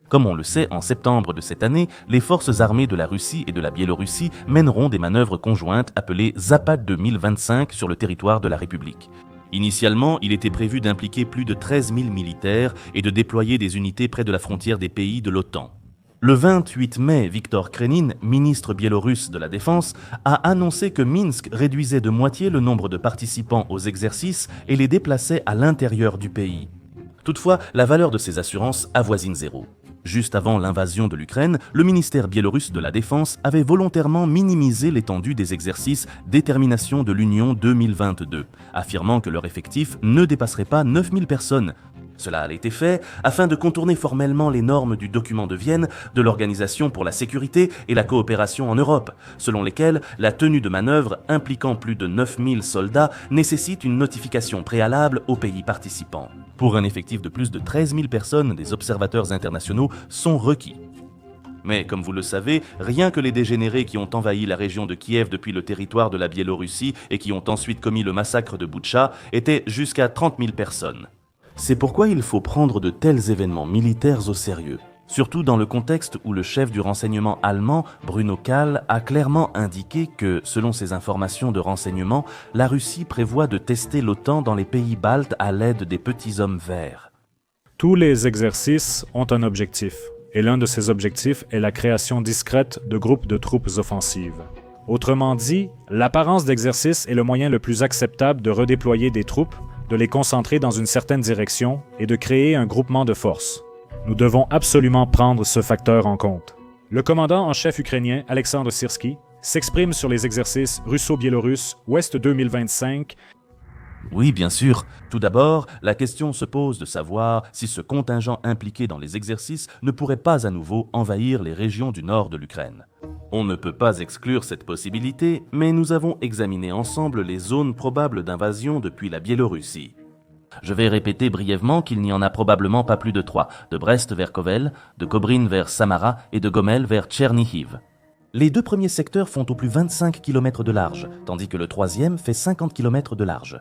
Comme on le sait, en septembre de cette année, les forces armées de la Russie et de la Biélorussie mèneront des manœuvres conjointes appelées Zapad 2025 sur le territoire de la République. Initialement, il était prévu d'impliquer plus de 13 000 militaires et de déployer des unités près de la frontière des pays de l'OTAN. Le 28 mai, Viktor Krenin, ministre biélorusse de la Défense, a annoncé que Minsk réduisait de moitié le nombre de participants aux exercices et les déplaçait à l'intérieur du pays. Toutefois, la valeur de ces assurances avoisine zéro. Juste avant l'invasion de l'Ukraine, le ministère biélorusse de la Défense avait volontairement minimisé l'étendue des exercices Détermination de l'Union 2022, affirmant que leur effectif ne dépasserait pas 9000 personnes. Cela a été fait afin de contourner formellement les normes du document de Vienne de l'Organisation pour la sécurité et la coopération en Europe, selon lesquelles la tenue de manœuvres impliquant plus de 9000 soldats nécessite une notification préalable aux pays participants. Pour un effectif de plus de 13 000 personnes, des observateurs internationaux sont requis. Mais comme vous le savez, rien que les dégénérés qui ont envahi la région de Kiev depuis le territoire de la Biélorussie et qui ont ensuite commis le massacre de Boutcha étaient jusqu'à 30 000 personnes. C'est pourquoi il faut prendre de tels événements militaires au sérieux, surtout dans le contexte où le chef du renseignement allemand, Bruno Kahl, a clairement indiqué que, selon ses informations de renseignement, la Russie prévoit de tester l'OTAN dans les pays baltes à l'aide des petits hommes verts. Tous les exercices ont un objectif, et l'un de ces objectifs est la création discrète de groupes de troupes offensives. Autrement dit, l'apparence d'exercice est le moyen le plus acceptable de redéployer des troupes, de les concentrer dans une certaine direction et de créer un groupement de forces. Nous devons absolument prendre ce facteur en compte. Le commandant en chef ukrainien, Alexandre Syrski, s'exprime sur les exercices russo-biélorusses Ouest 2025. Oui, bien sûr. Tout d'abord, la question se pose de savoir si ce contingent impliqué dans les exercices ne pourrait pas à nouveau envahir les régions du nord de l'Ukraine. On ne peut pas exclure cette possibilité, mais nous avons examiné ensemble les zones probables d'invasion depuis la Biélorussie. Je vais répéter brièvement qu'il n'y en a probablement pas plus de 3, de Brest vers Kovel, de Kobrin vers Samara et de Gomel vers Tchernihiv. Les 2 premiers secteurs font au plus 25 km de large, tandis que le 3e fait 50 km de large.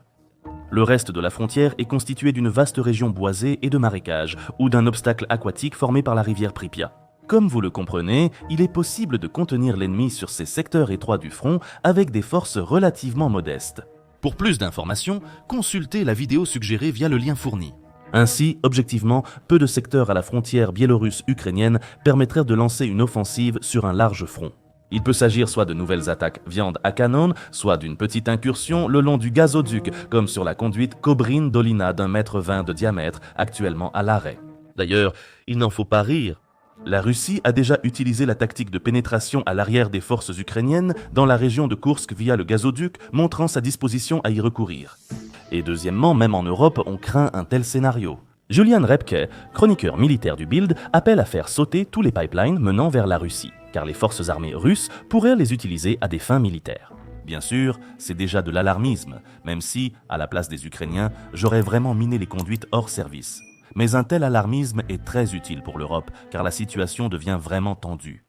Le reste de la frontière est constitué d'une vaste région boisée et de marécages, ou d'un obstacle aquatique formé par la rivière Pripyat. Comme vous le comprenez, il est possible de contenir l'ennemi sur ces secteurs étroits du front avec des forces relativement modestes. Pour plus d'informations, consultez la vidéo suggérée via le lien fourni. Ainsi, objectivement, peu de secteurs à la frontière biélorusse-ukrainienne permettraient de lancer une offensive sur un large front. Il peut s'agir soit de nouvelles attaques viande à canon, soit d'une petite incursion le long du gazoduc, comme sur la conduite Kobrin-Dolina d'1,20 m de diamètre, actuellement à l'arrêt. D'ailleurs, il n'en faut pas rire. La Russie a déjà utilisé la tactique de pénétration à l'arrière des forces ukrainiennes dans la région de Koursk via le gazoduc, montrant sa disposition à y recourir. Et deuxièmement, même en Europe, on craint un tel scénario. Julian Repke, chroniqueur militaire du Bild, appelle à faire sauter tous les pipelines menant vers la Russie, car les forces armées russes pourraient les utiliser à des fins militaires. Bien sûr, c'est déjà de l'alarmisme, même si, à la place des Ukrainiens, j'aurais vraiment miné les conduites hors service. Mais un tel alarmisme est très utile pour l'Europe, car la situation devient vraiment tendue.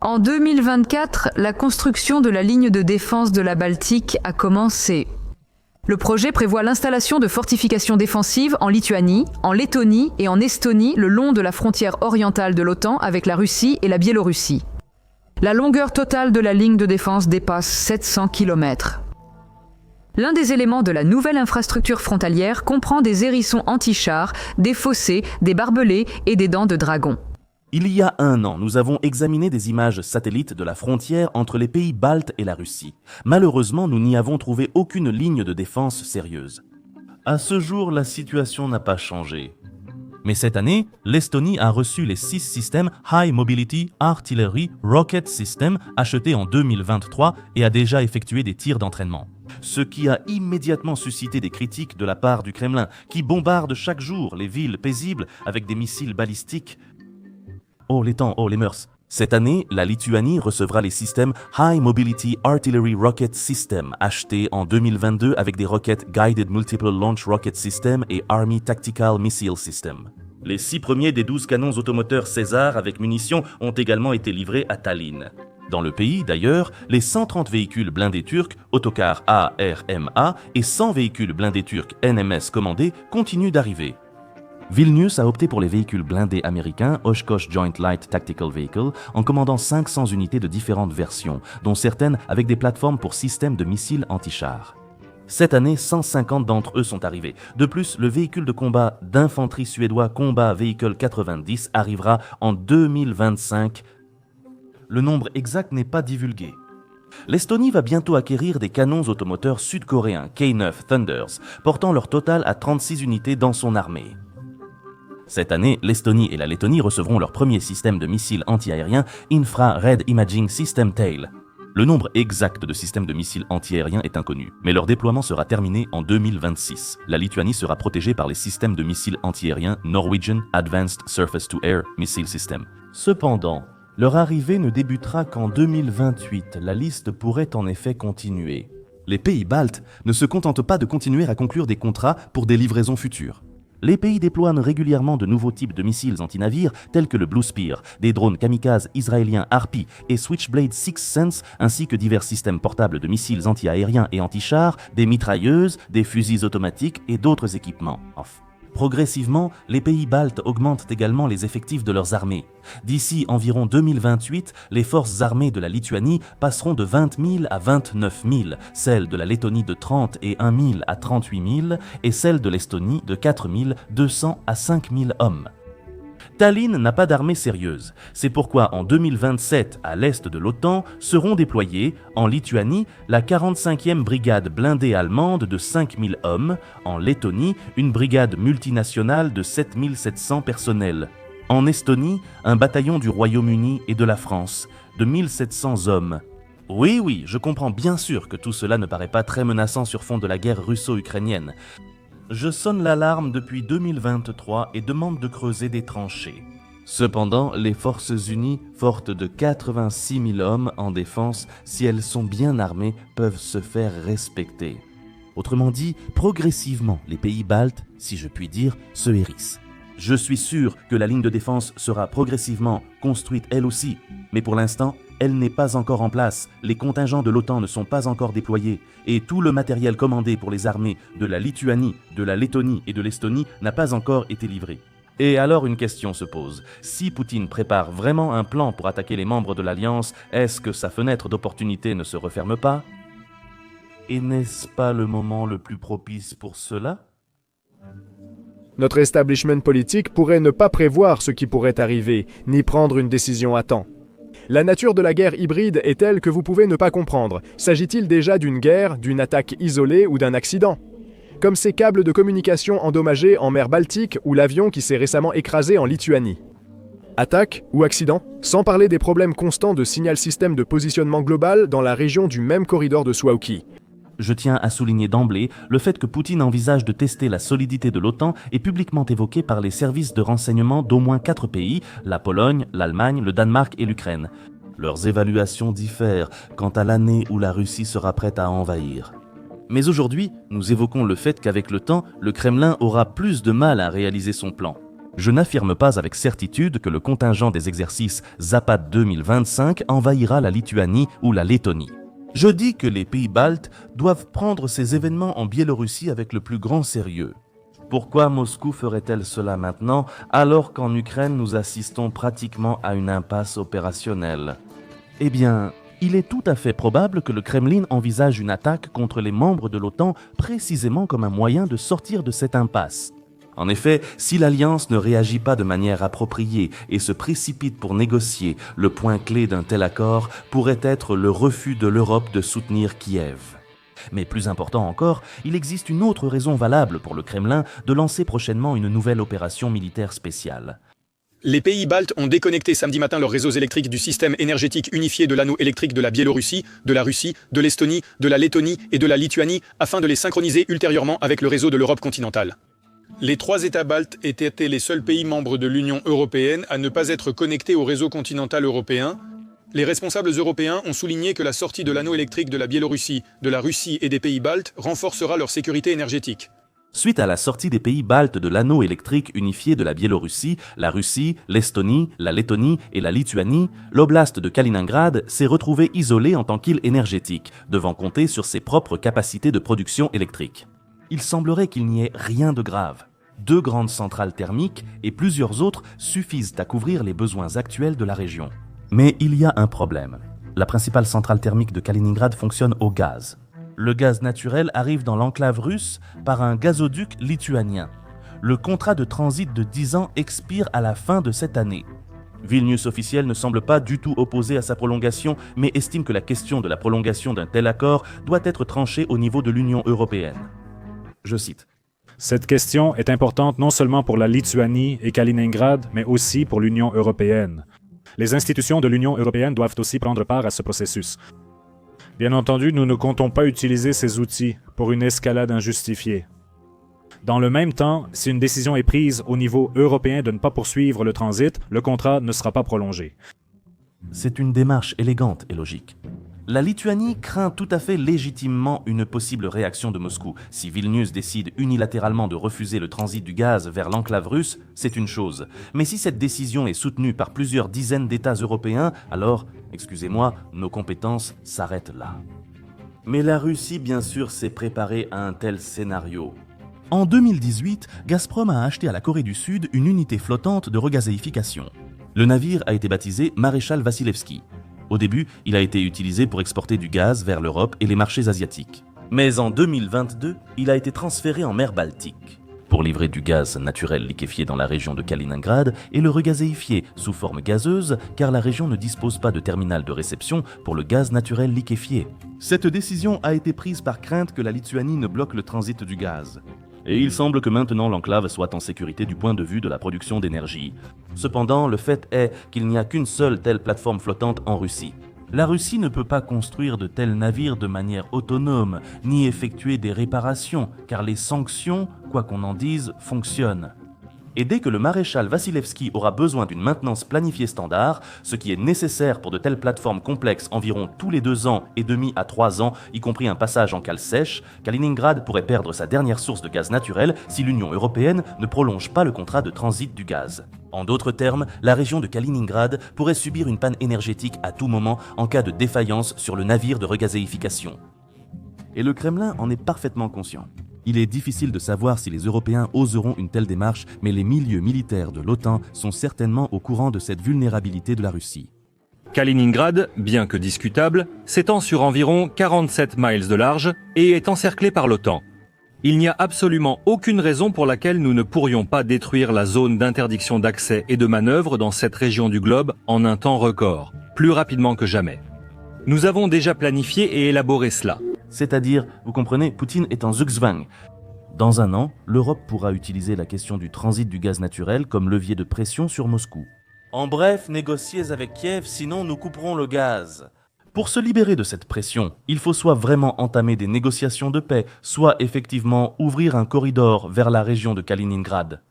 En 2024, la construction de la ligne de défense de la Baltique a commencé. Le projet prévoit l'installation de fortifications défensives en Lituanie, en Lettonie et en Estonie le long de la frontière orientale de l'OTAN avec la Russie et la Biélorussie. La longueur totale de la ligne de défense dépasse 700 km. L'un des éléments de la nouvelle infrastructure frontalière comprend des hérissons anti-chars, des fossés, des barbelés et des dents de dragon. Il y a 1 an, nous avons examiné des images satellites de la frontière entre les pays baltes et la Russie. Malheureusement, nous n'y avons trouvé aucune ligne de défense sérieuse. À ce jour, la situation n'a pas changé. Mais cette année, l'Estonie a reçu les 6 systèmes High Mobility Artillery Rocket System achetés en 2023 et a déjà effectué des tirs d'entraînement. Ce qui a immédiatement suscité des critiques de la part du Kremlin, qui bombarde chaque jour les villes paisibles avec des missiles balistiques. Oh les temps, oh les mœurs. Cette année, la Lituanie recevra les systèmes High Mobility Artillery Rocket System achetés en 2022 avec des roquettes Guided Multiple Launch Rocket System et Army Tactical Missile System. Les 6 premiers des 12 canons automoteurs César avec munitions ont également été livrés à Tallinn. Dans le pays, d'ailleurs, les 130 véhicules blindés turcs, autocars ARMA et 100 véhicules blindés turcs NMS commandés continuent d'arriver. Vilnius a opté pour les véhicules blindés américains Oshkosh Joint Light Tactical Vehicle en commandant 500 unités de différentes versions, dont certaines avec des plateformes pour systèmes de missiles anti-chars. Cette année, 150 d'entre eux sont arrivés. De plus, le véhicule de combat d'infanterie suédois Combat Vehicle 90 arrivera en 2025. Le nombre exact n'est pas divulgué. L'Estonie va bientôt acquérir des canons automoteurs sud-coréens K9 Thunders, portant leur total à 36 unités dans son armée. Cette année, l'Estonie et la Lettonie recevront leur premier système de missiles anti-aériens Infrared Imaging System TAIL. Le nombre exact de systèmes de missiles anti-aériens est inconnu, mais leur déploiement sera terminé en 2026. La Lituanie sera protégée par les systèmes de missiles anti-aériens Norwegian Advanced Surface-to-Air Missile System. Cependant, leur arrivée ne débutera qu'en 2028. La liste pourrait en effet continuer. Les pays baltes ne se contentent pas de continuer à conclure des contrats pour des livraisons futures. Les pays déploient régulièrement de nouveaux types de missiles anti-navires tels que le Blue Spear, des drones kamikazes israéliens Harpy et Switchblade Sixth Sense, ainsi que divers systèmes portables de missiles anti-aériens et anti-chars, des mitrailleuses, des fusils automatiques et d'autres équipements. Progressivement, les pays baltes augmentent également les effectifs de leurs armées. D'ici environ 2028, les forces armées de la Lituanie passeront de 20 000 à 29 000, celles de la Lettonie de 30 et 1 000 à 38 000 et celles de l'Estonie de 4 200 à 5 000 hommes. Tallinn n'a pas d'armée sérieuse. C'est pourquoi en 2027, à l'est de l'OTAN, seront déployés, en Lituanie, la 45e brigade blindée allemande de 5000 hommes, en Lettonie, une brigade multinationale de 7700 personnels. En Estonie, un bataillon du Royaume-Uni et de la France, de 1700 hommes. Oui, je comprends bien sûr que tout cela ne paraît pas très menaçant sur fond de la guerre russo-ukrainienne. Je sonne l'alarme depuis 2023 et demande de creuser des tranchées. Cependant, les forces unies, fortes de 86 000 hommes en défense, si elles sont bien armées, peuvent se faire respecter. Autrement dit, progressivement, les pays baltes, si je puis dire, se hérissent. Je suis sûr que la ligne de défense sera progressivement construite elle aussi, mais pour l'instant, elle n'est pas encore en place, les contingents de l'OTAN ne sont pas encore déployés, et tout le matériel commandé pour les armées de la Lituanie, de la Lettonie et de l'Estonie n'a pas encore été livré. Et alors une question se pose, si Poutine prépare vraiment un plan pour attaquer les membres de l'Alliance, est-ce que sa fenêtre d'opportunité ne se referme pas? Et n'est-ce pas le moment le plus propice pour cela? Notre establishment politique pourrait ne pas prévoir ce qui pourrait arriver, ni prendre une décision à temps. La nature de la guerre hybride est telle que vous pouvez ne pas comprendre. S'agit-il déjà d'une guerre, d'une attaque isolée ou d'un accident? Comme ces câbles de communication endommagés en mer Baltique ou l'avion qui s'est récemment écrasé en Lituanie. Attaque ou accident? Sans parler des problèmes constants de signal système de positionnement global dans la région du même corridor de Suwałki. Je tiens à souligner d'emblée le fait que Poutine envisage de tester la solidité de l'OTAN est publiquement évoqué par les services de renseignement d'au moins 4 pays, la Pologne, l'Allemagne, le Danemark et l'Ukraine. Leurs évaluations diffèrent quant à l'année où la Russie sera prête à envahir. Mais aujourd'hui, nous évoquons le fait qu'avec le temps, le Kremlin aura plus de mal à réaliser son plan. Je n'affirme pas avec certitude que le contingent des exercices Zapad 2025 envahira la Lituanie ou la Lettonie. Je dis que les pays baltes doivent prendre ces événements en Biélorussie avec le plus grand sérieux. Pourquoi Moscou ferait-elle cela maintenant, alors qu'en Ukraine nous assistons pratiquement à une impasse opérationnelle? Eh bien, il est tout à fait probable que le Kremlin envisage une attaque contre les membres de l'OTAN précisément comme un moyen de sortir de cette impasse. En effet, si l'Alliance ne réagit pas de manière appropriée et se précipite pour négocier, le point clé d'un tel accord pourrait être le refus de l'Europe de soutenir Kiev. Mais plus important encore, il existe une autre raison valable pour le Kremlin de lancer prochainement une nouvelle opération militaire spéciale. Les pays baltes ont déconnecté samedi matin leurs réseaux électriques du système énergétique unifié de l'anneau électrique de la Biélorussie, de la Russie, de l'Estonie, de la Lettonie et de la Lituanie afin de les synchroniser ultérieurement avec le réseau de l'Europe continentale. Les 3 États baltes étaient les seuls pays membres de l'Union européenne à ne pas être connectés au réseau continental européen. Les responsables européens ont souligné que la sortie de l'anneau électrique de la Biélorussie, de la Russie et des pays baltes renforcera leur sécurité énergétique. Suite à la sortie des pays baltes de l'anneau électrique unifié de la Biélorussie, la Russie, l'Estonie, la Lettonie et la Lituanie, l'oblast de Kaliningrad s'est retrouvé isolé en tant qu'île énergétique, devant compter sur ses propres capacités de production électrique. Il semblerait qu'il n'y ait rien de grave. 2 grandes centrales thermiques et plusieurs autres suffisent à couvrir les besoins actuels de la région. Mais il y a un problème. La principale centrale thermique de Kaliningrad fonctionne au gaz. Le gaz naturel arrive dans l'enclave russe par un gazoduc lituanien. Le contrat de transit de 10 ans expire à la fin de cette année. Vilnius officiel ne semble pas du tout opposé à sa prolongation, mais estime que la question de la prolongation d'un tel accord doit être tranchée au niveau de l'Union européenne. Je cite. Cette question est importante non seulement pour la Lituanie et Kaliningrad, mais aussi pour l'Union européenne. Les institutions de l'Union européenne doivent aussi prendre part à ce processus. Bien entendu, nous ne comptons pas utiliser ces outils pour une escalade injustifiée. Dans le même temps, si une décision est prise au niveau européen de ne pas poursuivre le transit, le contrat ne sera pas prolongé. C'est une démarche élégante et logique. La Lituanie craint tout à fait légitimement une possible réaction de Moscou. Si Vilnius décide unilatéralement de refuser le transit du gaz vers l'enclave russe, c'est une chose. Mais si cette décision est soutenue par plusieurs dizaines d'États européens, alors, excusez-moi, nos compétences s'arrêtent là. Mais la Russie, bien sûr, s'est préparée à un tel scénario. En 2018, Gazprom a acheté à la Corée du Sud une unité flottante de regazéification. Le navire a été baptisé Maréchal Vassilevski. Au début, il a été utilisé pour exporter du gaz vers l'Europe et les marchés asiatiques. Mais en 2022, il a été transféré en mer Baltique pour livrer du gaz naturel liquéfié dans la région de Kaliningrad et le regazéifier sous forme gazeuse, car la région ne dispose pas de terminal de réception pour le gaz naturel liquéfié. Cette décision a été prise par crainte que la Lituanie ne bloque le transit du gaz. Et il semble que maintenant l'enclave soit en sécurité du point de vue de la production d'énergie. Cependant, le fait est qu'il n'y a qu'une seule telle plateforme flottante en Russie. La Russie ne peut pas construire de tels navires de manière autonome, ni effectuer des réparations, car les sanctions, quoi qu'on en dise, fonctionnent. Et dès que le maréchal Vassilevski aura besoin d'une maintenance planifiée standard, ce qui est nécessaire pour de telles plateformes complexes environ tous les 2 ans et demi à 3 ans, y compris un passage en cale sèche, Kaliningrad pourrait perdre sa dernière source de gaz naturel si l'Union européenne ne prolonge pas le contrat de transit du gaz. En d'autres termes, la région de Kaliningrad pourrait subir une panne énergétique à tout moment en cas de défaillance sur le navire de regazéification. Et le Kremlin en est parfaitement conscient. Il est difficile de savoir si les Européens oseront une telle démarche, mais les milieux militaires de l'OTAN sont certainement au courant de cette vulnérabilité de la Russie. Kaliningrad, bien que discutable, s'étend sur environ 47 miles de large et est encerclé par l'OTAN. Il n'y a absolument aucune raison pour laquelle nous ne pourrions pas détruire la zone d'interdiction d'accès et de manœuvre dans cette région du globe en un temps record, plus rapidement que jamais. Nous avons déjà planifié et élaboré cela. C'est-à-dire, vous comprenez, Poutine est en zugzwang. Dans un an, l'Europe pourra utiliser la question du transit du gaz naturel comme levier de pression sur Moscou. En bref, négociez avec Kiev, sinon nous couperons le gaz. Pour se libérer de cette pression, il faut soit vraiment entamer des négociations de paix, soit effectivement ouvrir un corridor vers la région de Kaliningrad.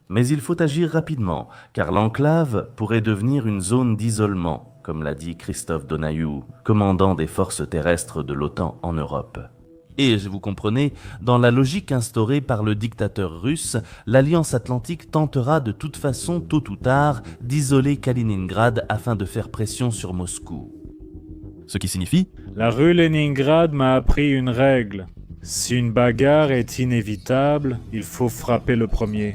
Mais il faut agir rapidement, car l'enclave pourrait devenir une zone d'isolement, comme l'a dit Christophe Donayou, commandant des forces terrestres de l'OTAN en Europe. Et, vous comprenez, dans la logique instaurée par le dictateur russe, l'Alliance Atlantique tentera de toute façon, tôt ou tard, d'isoler Kaliningrad afin de faire pression sur Moscou. Ce qui signifie La rue Leningrad m'a appris une règle. Si une bagarre est inévitable, il faut frapper le premier.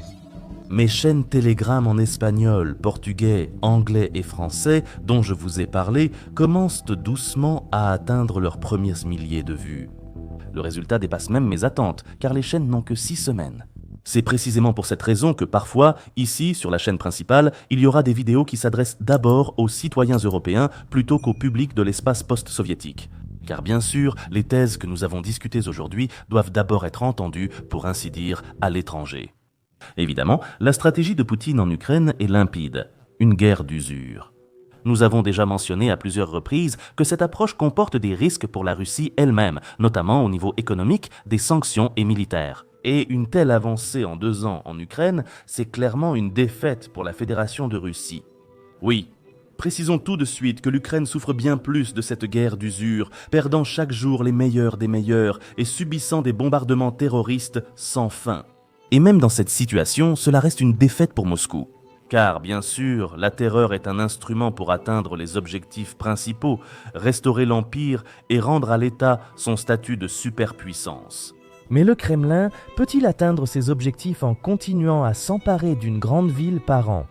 Mes chaînes Telegram en espagnol, portugais, anglais et français, dont je vous ai parlé, commencent doucement à atteindre leurs premiers milliers de vues. Le résultat dépasse même mes attentes, car les chaînes n'ont que 6 semaines. C'est précisément pour cette raison que parfois, ici, sur la chaîne principale, il y aura des vidéos qui s'adressent d'abord aux citoyens européens plutôt qu'au public de l'espace post-soviétique. Car bien sûr, les thèses que nous avons discutées aujourd'hui doivent d'abord être entendues, pour ainsi dire, à l'étranger. Évidemment, la stratégie de Poutine en Ukraine est limpide, une guerre d'usure. Nous avons déjà mentionné à plusieurs reprises que cette approche comporte des risques pour la Russie elle-même, notamment au niveau économique, des sanctions et militaires. Et une telle avancée en 2 ans en Ukraine, c'est clairement une défaite pour la Fédération de Russie. Oui, précisons tout de suite que l'Ukraine souffre bien plus de cette guerre d'usure, perdant chaque jour les meilleurs des meilleurs et subissant des bombardements terroristes sans fin. Et même dans cette situation, cela reste une défaite pour Moscou. Car, bien sûr, la terreur est un instrument pour atteindre les objectifs principaux, restaurer l'Empire et rendre à l'État son statut de superpuissance. Mais le Kremlin peut-il atteindre ses objectifs en continuant à s'emparer d'une grande ville par an?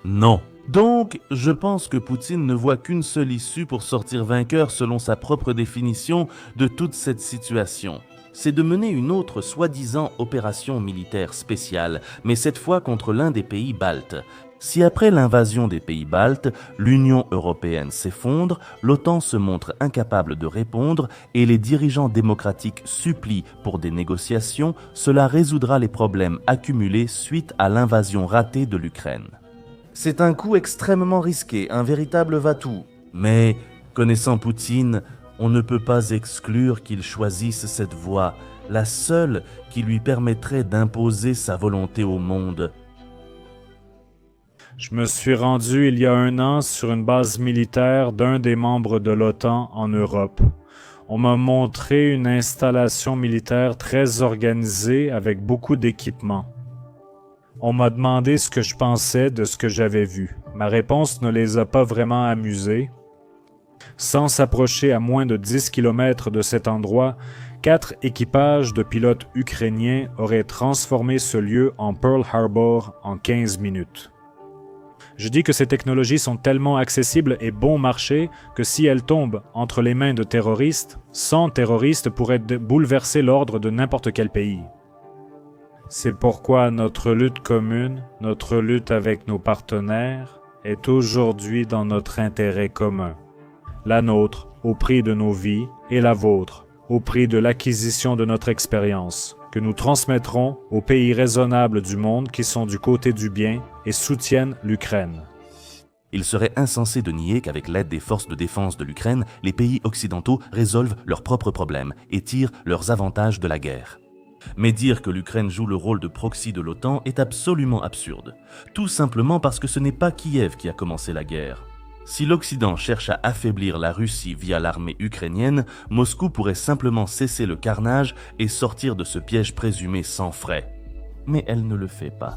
Non. Donc, je pense que Poutine ne voit qu'une seule issue pour sortir vainqueur selon sa propre définition de toute cette situation. C'est de mener une autre soi-disant opération militaire spéciale, mais cette fois contre l'un des pays baltes. Si après l'invasion des pays baltes, l'Union européenne s'effondre, l'OTAN se montre incapable de répondre et les dirigeants démocratiques supplient pour des négociations, cela résoudra les problèmes accumulés suite à l'invasion ratée de l'Ukraine. C'est un coup extrêmement risqué, un véritable va-tout. Mais, connaissant Poutine, on ne peut pas exclure qu'il choisisse cette voie, la seule qui lui permettrait d'imposer sa volonté au monde. Je me suis rendu il y a 1 an sur une base militaire d'un des membres de l'OTAN en Europe. On m'a montré une installation militaire très organisée avec beaucoup d'équipements. On m'a demandé ce que je pensais de ce que j'avais vu. Ma réponse ne les a pas vraiment amusés. Sans s'approcher à moins de 10 km de cet endroit, 4 équipages de pilotes ukrainiens auraient transformé ce lieu en Pearl Harbor en 15 minutes. Je dis que ces technologies sont tellement accessibles et bon marché que si elles tombent entre les mains de terroristes, 100 terroristes pourraient bouleverser l'ordre de n'importe quel pays. C'est pourquoi notre lutte commune, notre lutte avec nos partenaires, est aujourd'hui dans notre intérêt commun. La nôtre, au prix de nos vies, et la vôtre, au prix de l'acquisition de notre expérience, que nous transmettrons aux pays raisonnables du monde qui sont du côté du bien et soutiennent l'Ukraine. Il serait insensé de nier qu'avec l'aide des forces de défense de l'Ukraine, les pays occidentaux résolvent leurs propres problèmes et tirent leurs avantages de la guerre. Mais dire que l'Ukraine joue le rôle de proxy de l'OTAN est absolument absurde, tout simplement parce que ce n'est pas Kiev qui a commencé la guerre. Si l'Occident cherche à affaiblir la Russie via l'armée ukrainienne, Moscou pourrait simplement cesser le carnage et sortir de ce piège présumé sans frais. Mais elle ne le fait pas.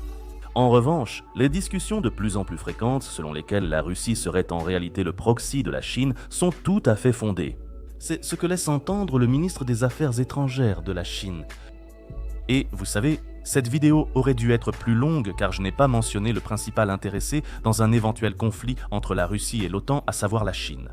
En revanche, les discussions de plus en plus fréquentes selon lesquelles la Russie serait en réalité le proxy de la Chine sont tout à fait fondées. C'est ce que laisse entendre le ministre des Affaires étrangères de la Chine. Et vous savez, cette vidéo aurait dû être plus longue car je n'ai pas mentionné le principal intéressé dans un éventuel conflit entre la Russie et l'OTAN, à savoir la Chine.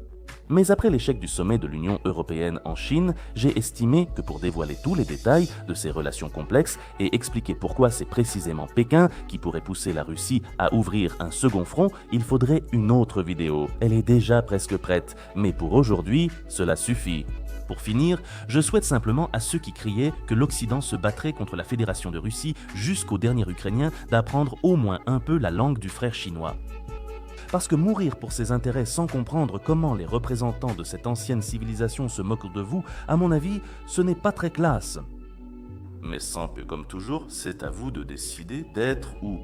Mais après l'échec du sommet de l'Union européenne en Chine, j'ai estimé que pour dévoiler tous les détails de ces relations complexes et expliquer pourquoi c'est précisément Pékin qui pourrait pousser la Russie à ouvrir un second front, il faudrait une autre vidéo. Elle est déjà presque prête, mais pour aujourd'hui, cela suffit. Pour finir, je souhaite simplement à ceux qui criaient que l'Occident se battrait contre la Fédération de Russie jusqu'au dernier Ukrainien d'apprendre au moins un peu la langue du frère chinois. Parce que mourir pour ses intérêts sans comprendre comment les représentants de cette ancienne civilisation se moquent de vous, à mon avis, ce n'est pas très classe. Mais sans que, comme toujours, c'est à vous de décider d'être ou